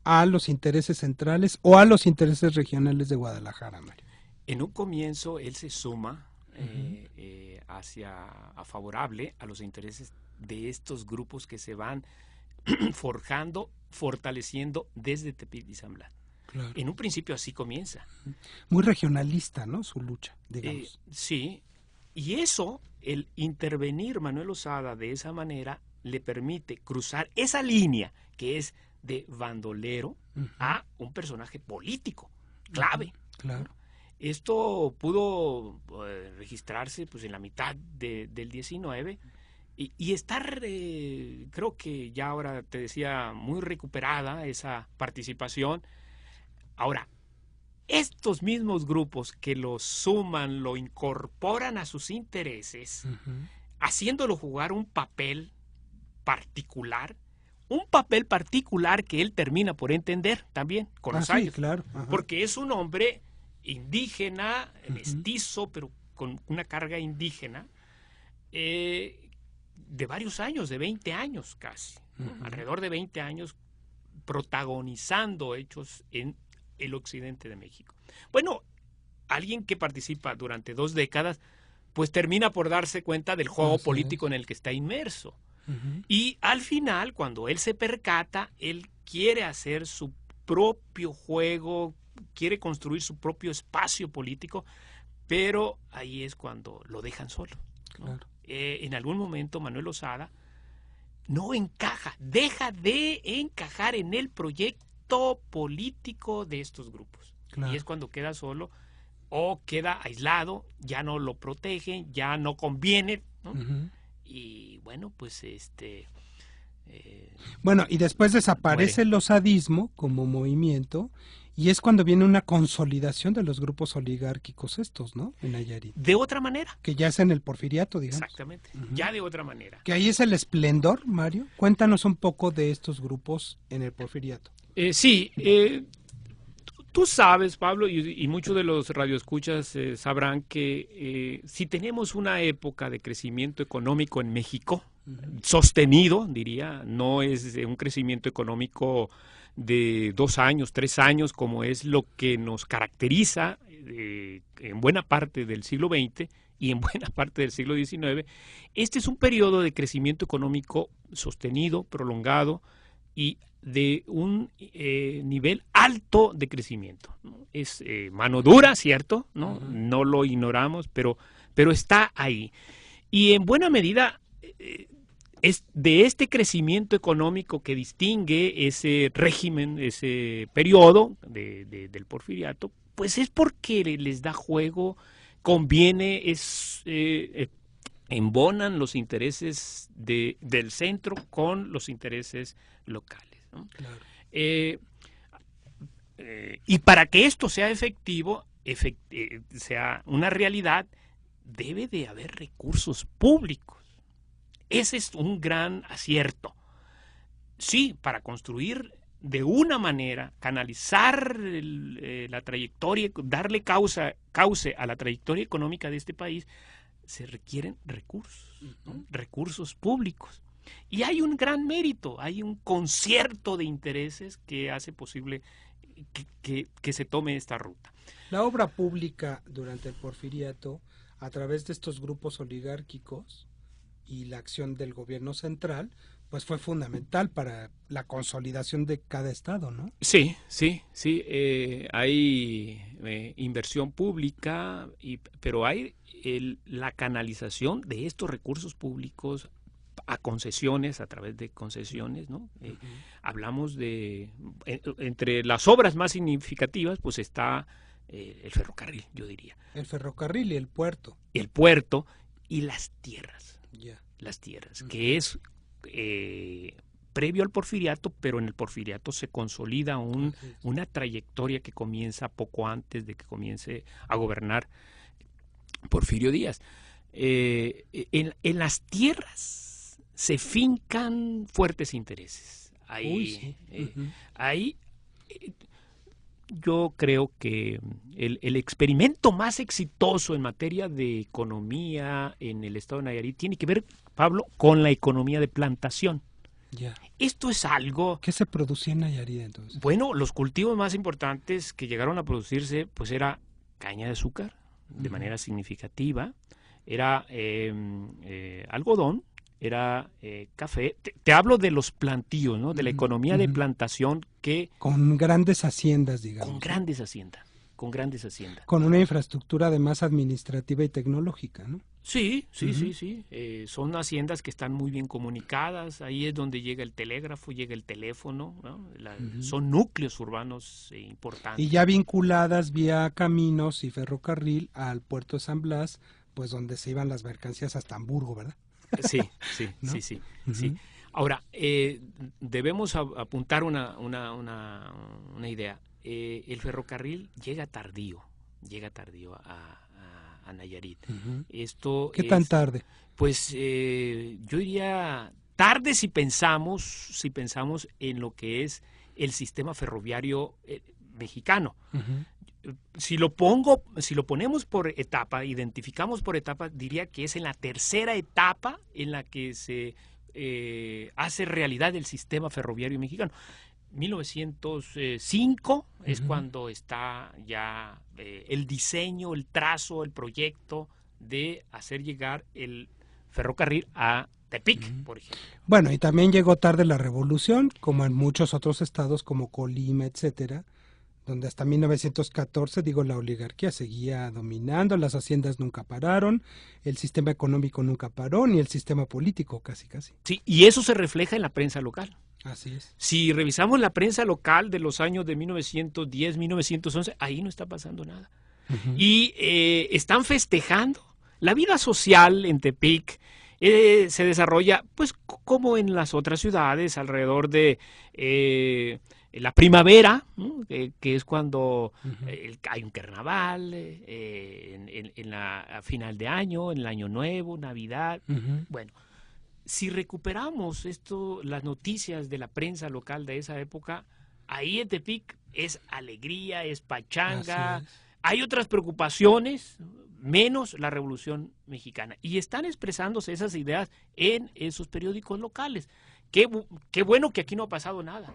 a los intereses centrales o a los intereses regionales de Guadalajara, Mario. En un comienzo él se suma favorable a los intereses de estos grupos que se van fortaleciendo desde Tepic y San Blas. Claro. En un principio así comienza. Muy regionalista, ¿no?, su lucha, digamos. Sí, y eso, el intervenir Manuel Losada de esa manera, le permite cruzar esa línea que es de bandolero a un personaje político, clave. Claro. Esto pudo registrarse pues en la mitad del 19 y estar, creo que ya ahora te decía, muy recuperada esa participación. Ahora, estos mismos grupos que lo suman, lo incorporan a sus intereses, haciéndolo jugar un papel particular que él termina por entender también con los años. Claro. Porque es un hombre indígena, mestizo, pero con una carga indígena, de varios años, de 20 años casi, alrededor de 20 años, protagonizando hechos en el occidente de México. Bueno, alguien que participa durante 2 décadas, pues termina por darse cuenta del juego político en el que está inmerso. Y al final, cuando él se percata, él quiere hacer su propio juego, quiere construir su propio espacio político, pero ahí es cuando lo dejan solo, ¿no? Claro. En algún momento Manuel Lozada no encaja, deja de encajar en el proyecto político de estos grupos. Claro. Y es cuando queda solo o queda aislado, ya no lo protegen, ya no conviene, ¿no? Y bueno, pues bueno, y después desaparece el losadismo como movimiento, y es cuando viene una consolidación de los grupos oligárquicos estos, ¿no? En Nayarit. De otra manera. Que ya es en el porfiriato, digamos. Exactamente, ya de otra manera. Que ahí es el esplendor, Mario. Cuéntanos un poco de estos grupos en el porfiriato. Sí, tú sabes, Pablo, y muchos de los radioescuchas sabrán que si tenemos una época de crecimiento económico en México, sostenido, diría, no es un crecimiento económico de 2 años, 3 años, como es lo que nos caracteriza en buena parte del siglo XX y en buena parte del siglo XIX. Este es un periodo de crecimiento económico sostenido, prolongado y de un nivel alto de crecimiento, ¿no? Es mano dura, ¿cierto? ¿No? No lo ignoramos, pero está ahí. Y en buena medida es de este crecimiento económico que distingue ese régimen, ese periodo del porfiriato, pues es porque les da juego, conviene, embonan los intereses del centro con los intereses locales, ¿no? Claro. Y para que esto sea efectivo, sea una realidad, debe de haber recursos públicos. Ese es un gran acierto. Sí, para construir de una manera, canalizar la trayectoria, darle cauce a la trayectoria económica de este país, se requieren recursos, ¿no? Recursos públicos. Y hay un gran mérito, hay un concierto de intereses que hace posible que se tome esta ruta. La obra pública durante el porfiriato, a través de estos grupos oligárquicos y la acción del gobierno central, pues fue fundamental para la consolidación de cada estado, ¿no? Sí. Hay inversión pública, pero hay la canalización de estos recursos públicos a concesiones, a través de concesiones, ¿no? Hablamos de, entre las obras más significativas, pues está el ferrocarril, yo diría. El ferrocarril y el puerto. El puerto y las tierras. Yeah. Las tierras, que es previo al porfiriato, pero en el porfiriato se consolida una trayectoria que comienza poco antes de que comience a gobernar Porfirio Díaz. En las tierras se fincan fuertes intereses. Ahí yo creo que el experimento más exitoso en materia de economía en el estado de Nayarit tiene que ver, Pablo, con la economía de plantación. Ya. Esto es algo... ¿Qué se producía en Nayarit entonces? Bueno, los cultivos más importantes que llegaron a producirse, pues era caña de azúcar, de manera significativa, era algodón, era café. Te hablo de los plantíos, ¿no? De la economía de plantación que... Con grandes haciendas, digamos. Con grandes haciendas. Con una infraestructura además administrativa y tecnológica, ¿no? Sí. Son haciendas que están muy bien comunicadas. Ahí es donde llega el telégrafo, llega el teléfono, ¿no? Son núcleos urbanos importantes. Y ya vinculadas vía caminos y ferrocarril al puerto de San Blas, pues donde se iban las mercancías hasta Hamburgo, ¿verdad? Sí, ¿no? sí. Ahora, debemos apuntar una idea. El ferrocarril llega tardío a Nayarit. Esto ¿Qué tan tarde? Pues yo diría tarde si pensamos en lo que es el sistema ferroviario mexicano. Si lo ponemos por etapa, identificamos por etapa, diría que es en la tercera etapa en la que se hace realidad el sistema ferroviario mexicano. 1905 es cuando está ya el diseño, el trazo, el proyecto de hacer llegar el ferrocarril a Tepic, por ejemplo. Bueno, y también llegó tarde la revolución, como en muchos otros estados como Colima, etcétera, donde hasta 1914, la oligarquía seguía dominando, las haciendas nunca pararon, el sistema económico nunca paró, ni el sistema político casi. Sí, y eso se refleja en la prensa local. Así es. Si revisamos la prensa local de los años de 1910, 1911, ahí no está pasando nada. Y están festejando. La vida social en Tepic se desarrolla, pues, como en las otras ciudades, alrededor de la primavera, ¿no? Que es cuando hay un carnaval, a final de año, en el año nuevo, Navidad. Bueno, si recuperamos las noticias de la prensa local de esa época, ahí en Tepic es alegría, es pachanga, hay otras preocupaciones, menos la Revolución Mexicana. Y están expresándose esas ideas en esos periódicos locales. Qué bueno que aquí no ha pasado nada.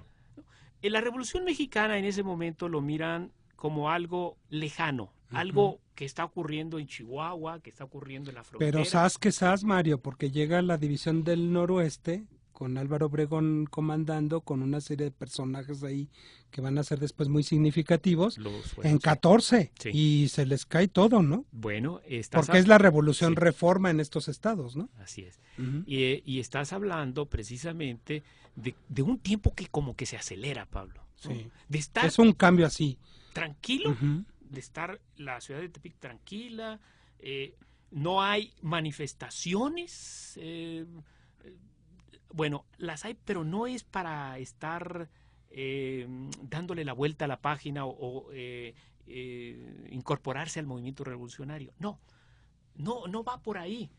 En la Revolución Mexicana en ese momento lo miran como algo lejano, algo que está ocurriendo en Chihuahua, que está ocurriendo en la frontera. Pero sabes, Mario, porque llega la División del Noroeste, con Álvaro Obregón comandando, con una serie de personajes ahí que van a ser después muy significativos, en 14, y se les cae todo, ¿no? Bueno, porque es la Revolución Reforma en estos estados, ¿no? Así es. Y estás hablando precisamente de un tiempo que como que se acelera, Pablo, ¿no? Sí. De estar es un cambio así. Tranquilo, de estar la ciudad de Tepic tranquila, no hay manifestaciones, bueno, las hay, pero no es para estar dándole la vuelta a la página o incorporarse al movimiento revolucionario. No va por ahí.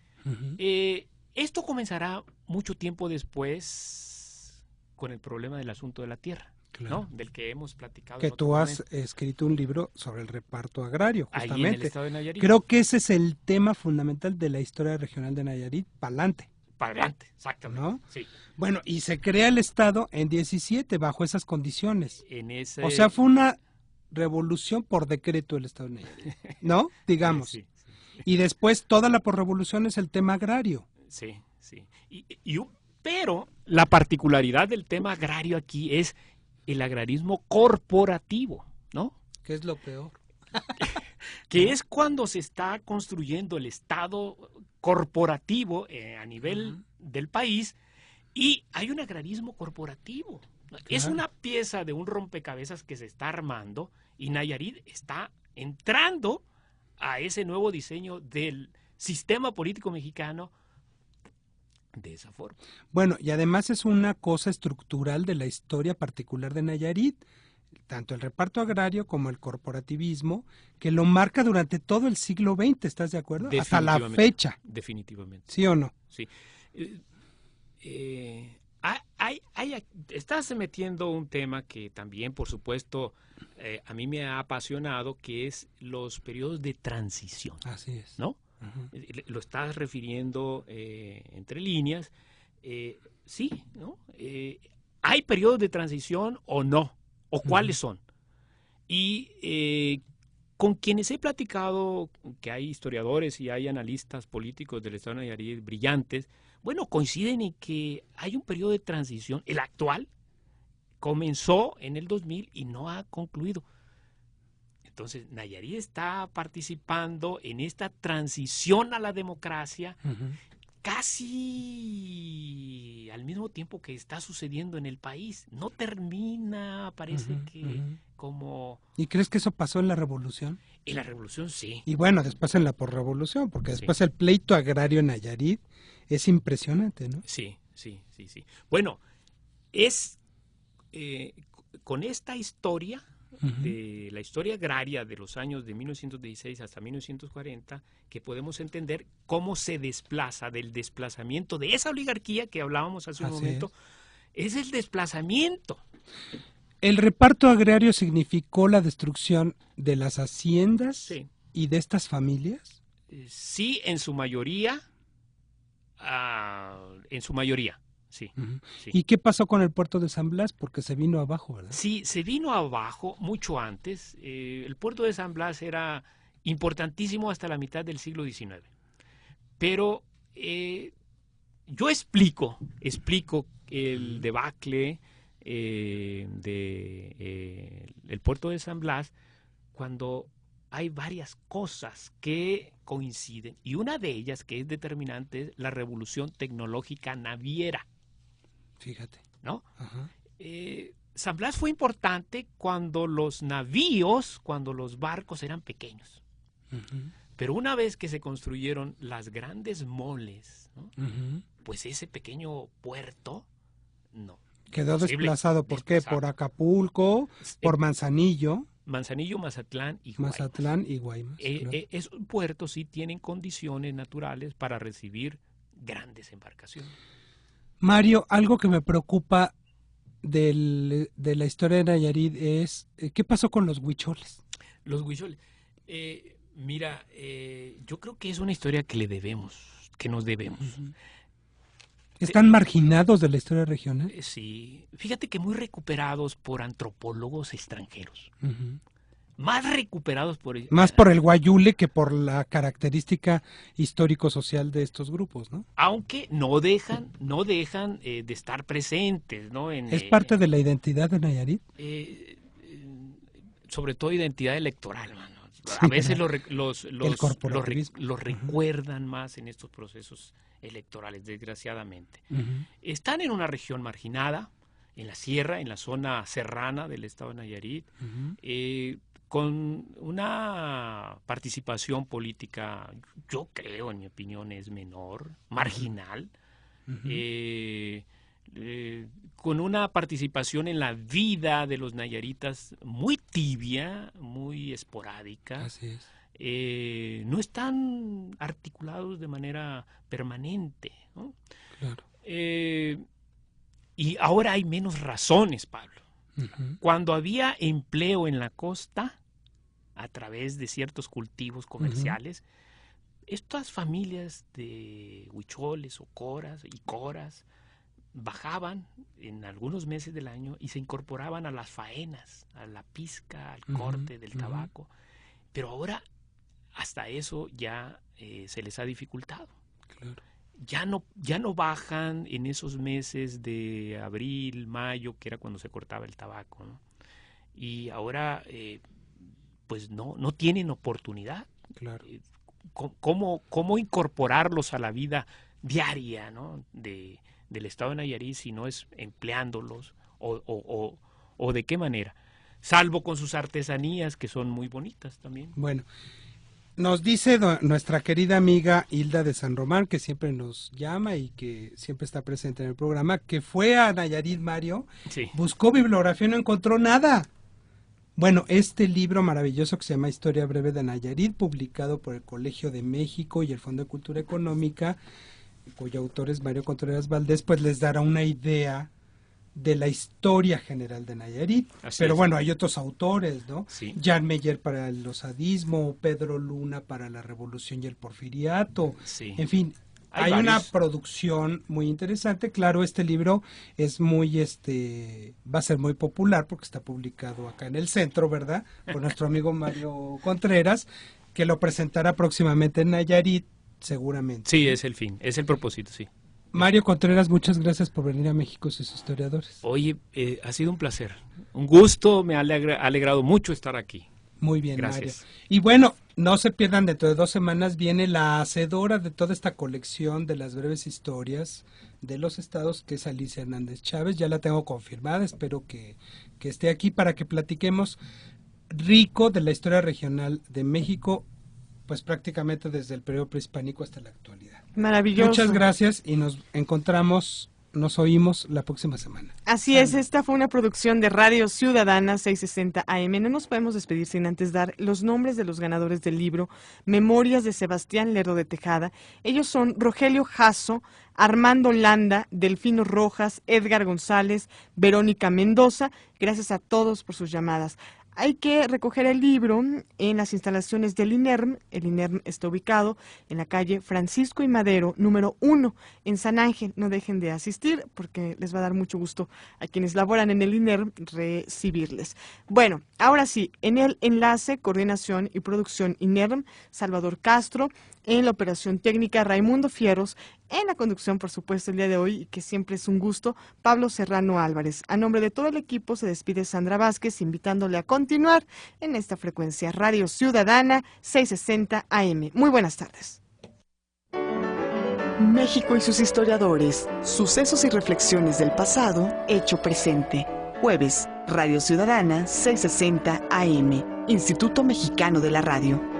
Esto comenzará mucho tiempo después con el problema del asunto de la tierra. Claro. ¿No? Del que hemos platicado. Que tú has escrito un libro sobre el reparto agrario, justamente. Ahí en el estado de Nayarit. Creo que ese es el tema fundamental de la historia regional de Nayarit, pa'lante. Pa'lante, exactamente. ¿No? Sí. Bueno, y se crea el estado en 17 bajo esas condiciones. O sea, fue una revolución por decreto el estado de Nayarit, ¿no? Digamos. Sí. Y después toda la posrevolución es el tema agrario. Sí. Pero la particularidad del tema agrario aquí es el agrarismo corporativo, ¿no? ¿Qué es lo peor? Que es cuando se está construyendo el Estado corporativo a nivel del país y hay un agrarismo corporativo. Claro. Es una pieza de un rompecabezas que se está armando y Nayarit está entrando a ese nuevo diseño del sistema político mexicano de esa forma. Bueno, y además es una cosa estructural de la historia particular de Nayarit, tanto el reparto agrario como el corporativismo, que lo marca durante todo el siglo XX, ¿estás de acuerdo? Hasta la fecha. Definitivamente. ¿Sí o no? Sí. Estás metiendo un tema que también, por supuesto, a mí me ha apasionado, que es los periodos de transición. Así es. ¿No? Lo estás refiriendo entre líneas. Sí, ¿no? ¿Hay periodos de transición o no? ¿O cuáles son? Y con quienes he platicado, que hay historiadores y hay analistas políticos del Estado de Nayarit brillantes, bueno, coinciden en que hay un periodo de transición. El actual comenzó en el 2000 y no ha concluido. Entonces, Nayarit está participando en esta transición a la democracia casi al mismo tiempo que está sucediendo en el país. No termina, parece que como... ¿Y crees que eso pasó en la Revolución? En la Revolución sí. Y bueno, después en la posrevolución, porque después el pleito agrario en Nayarit es impresionante, ¿no? Sí. Bueno, es con esta historia, de la historia agraria de los años de 1916 hasta 1940, que podemos entender cómo se desplaza del desplazamiento de esa oligarquía que hablábamos hace un momento. Es el desplazamiento. ¿El reparto agrario significó la destrucción de las haciendas y de estas familias? Sí, en su mayoría. Sí, sí. ¿Y qué pasó con el puerto de San Blas? Porque se vino abajo, ¿verdad? Sí, se vino abajo mucho antes. El puerto de San Blas era importantísimo hasta la mitad del siglo XIX. Pero yo explico el debacle del puerto de San Blas cuando hay varias cosas que coinciden. Y una de ellas, que es determinante, es la revolución tecnológica naviera. Fíjate. ¿No? San Blas fue importante cuando los navíos, cuando los barcos eran pequeños. Pero una vez que se construyeron las grandes moles, ¿no? Pues ese pequeño puerto, no. Quedó desplazado. ¿Por qué? Por Acapulco, por Manzanillo. Manzanillo, Mazatlán y Guaymas. Mazatlán y Guaymas. Claro. Esos puertos sí tienen condiciones naturales para recibir grandes embarcaciones. Mario, algo que me preocupa de la historia de Nayarit es, ¿qué pasó con los huicholes? Los huicholes. Mira, yo creo que es una historia que nos debemos. ¿Están marginados de la historia regional? Sí, fíjate que muy recuperados por antropólogos extranjeros. Más recuperados por... Más por el guayule que por la característica histórico-social de estos grupos, ¿no? Aunque no dejan de estar presentes, ¿no? ¿Es parte de la identidad de Nayarit? Sobre todo identidad electoral, mano. A veces los recuerdan más en estos procesos electorales, desgraciadamente. Están en una región marginada, en la sierra, en la zona serrana del estado de Nayarit, con una participación política, yo creo, en mi opinión, es menor, marginal, con una participación en la vida de los nayaritas muy tibia, muy esporádica. Así es. No están articulados de manera permanente, ¿no? Claro. Y ahora hay menos razones, Pablo. Cuando había empleo en la costa, a través de ciertos cultivos comerciales, estas familias de huicholes o coras bajaban en algunos meses del año y se incorporaban a las faenas, a la pizca, al corte del tabaco. Pero ahora hasta eso ya se les ha dificultado. Claro. Ya no bajan en esos meses de abril, mayo, que era cuando se cortaba el tabaco, ¿no? Y ahora pues no tienen oportunidad. Claro. ¿Cómo incorporarlos a la vida diaria, ¿no? del estado de Nayarit si no es empleándolos o de qué manera? Salvo con sus artesanías, que son muy bonitas también. Bueno, nos dice nuestra querida amiga Hilda de San Román, que siempre nos llama y que siempre está presente en el programa, que fue a Nayarit, Mario, buscó bibliografía y no encontró nada. Bueno, este libro maravilloso que se llama Historia Breve de Nayarit, publicado por el Colegio de México y el Fondo de Cultura Económica, cuyo autor es Mario Contreras Valdés, pues les dará una idea de la historia general de Nayarit. Pero bueno, hay otros autores, ¿no? Sí. Jan Meyer para el osadismo, Pedro Luna para la revolución y el porfiriato. Sí. En fin, hay una producción muy interesante. Claro, este libro es muy, va a ser muy popular porque está publicado acá en el centro, ¿verdad? Por nuestro amigo Mario Contreras, que lo presentará próximamente en Nayarit, seguramente. Sí, es el fin, es el propósito, sí. Mario Contreras, muchas gracias por venir a México, sus historiadores. Oye, ha sido un placer, un gusto, me ha alegrado mucho estar aquí. Muy bien, Gracias. Mario. Y bueno, no se pierdan, dentro de 2 semanas viene la hacedora de toda esta colección de las breves historias de los estados, que es Alicia Hernández Chávez. Ya la tengo confirmada, espero que esté aquí para que platiquemos rico de la historia regional de México, pues prácticamente desde el periodo prehispánico hasta la actualidad. Maravilloso. Muchas gracias y nos oímos la próxima semana. Así es, esta fue una producción de Radio Ciudadana 660 AM. No nos podemos despedir sin antes dar los nombres de los ganadores del libro Memorias de Sebastián Lerdo de Tejada. Ellos son Rogelio Jasso, Armando Landa, Delfino Rojas, Edgar González, Verónica Mendoza. Gracias a todos por sus llamadas. Hay que recoger el libro en las instalaciones del INERM. El INERM está ubicado en la calle Francisco y Madero, número 1, en San Ángel. No dejen de asistir porque les va a dar mucho gusto a quienes laboran en el INERM recibirles. Bueno, ahora sí, en el enlace, coordinación y producción INERM, Salvador Castro. En la operación técnica, Raimundo Fierros. En la conducción, por supuesto, el día de hoy, y que siempre es un gusto, Pablo Serrano Álvarez. A nombre de todo el equipo se despide Sandra Vázquez, invitándole a continuar en esta frecuencia Radio Ciudadana 660 AM. Muy buenas tardes. México y sus historiadores, sucesos y reflexiones del pasado, hecho presente. Jueves, Radio Ciudadana 660 AM, Instituto Mexicano de la Radio.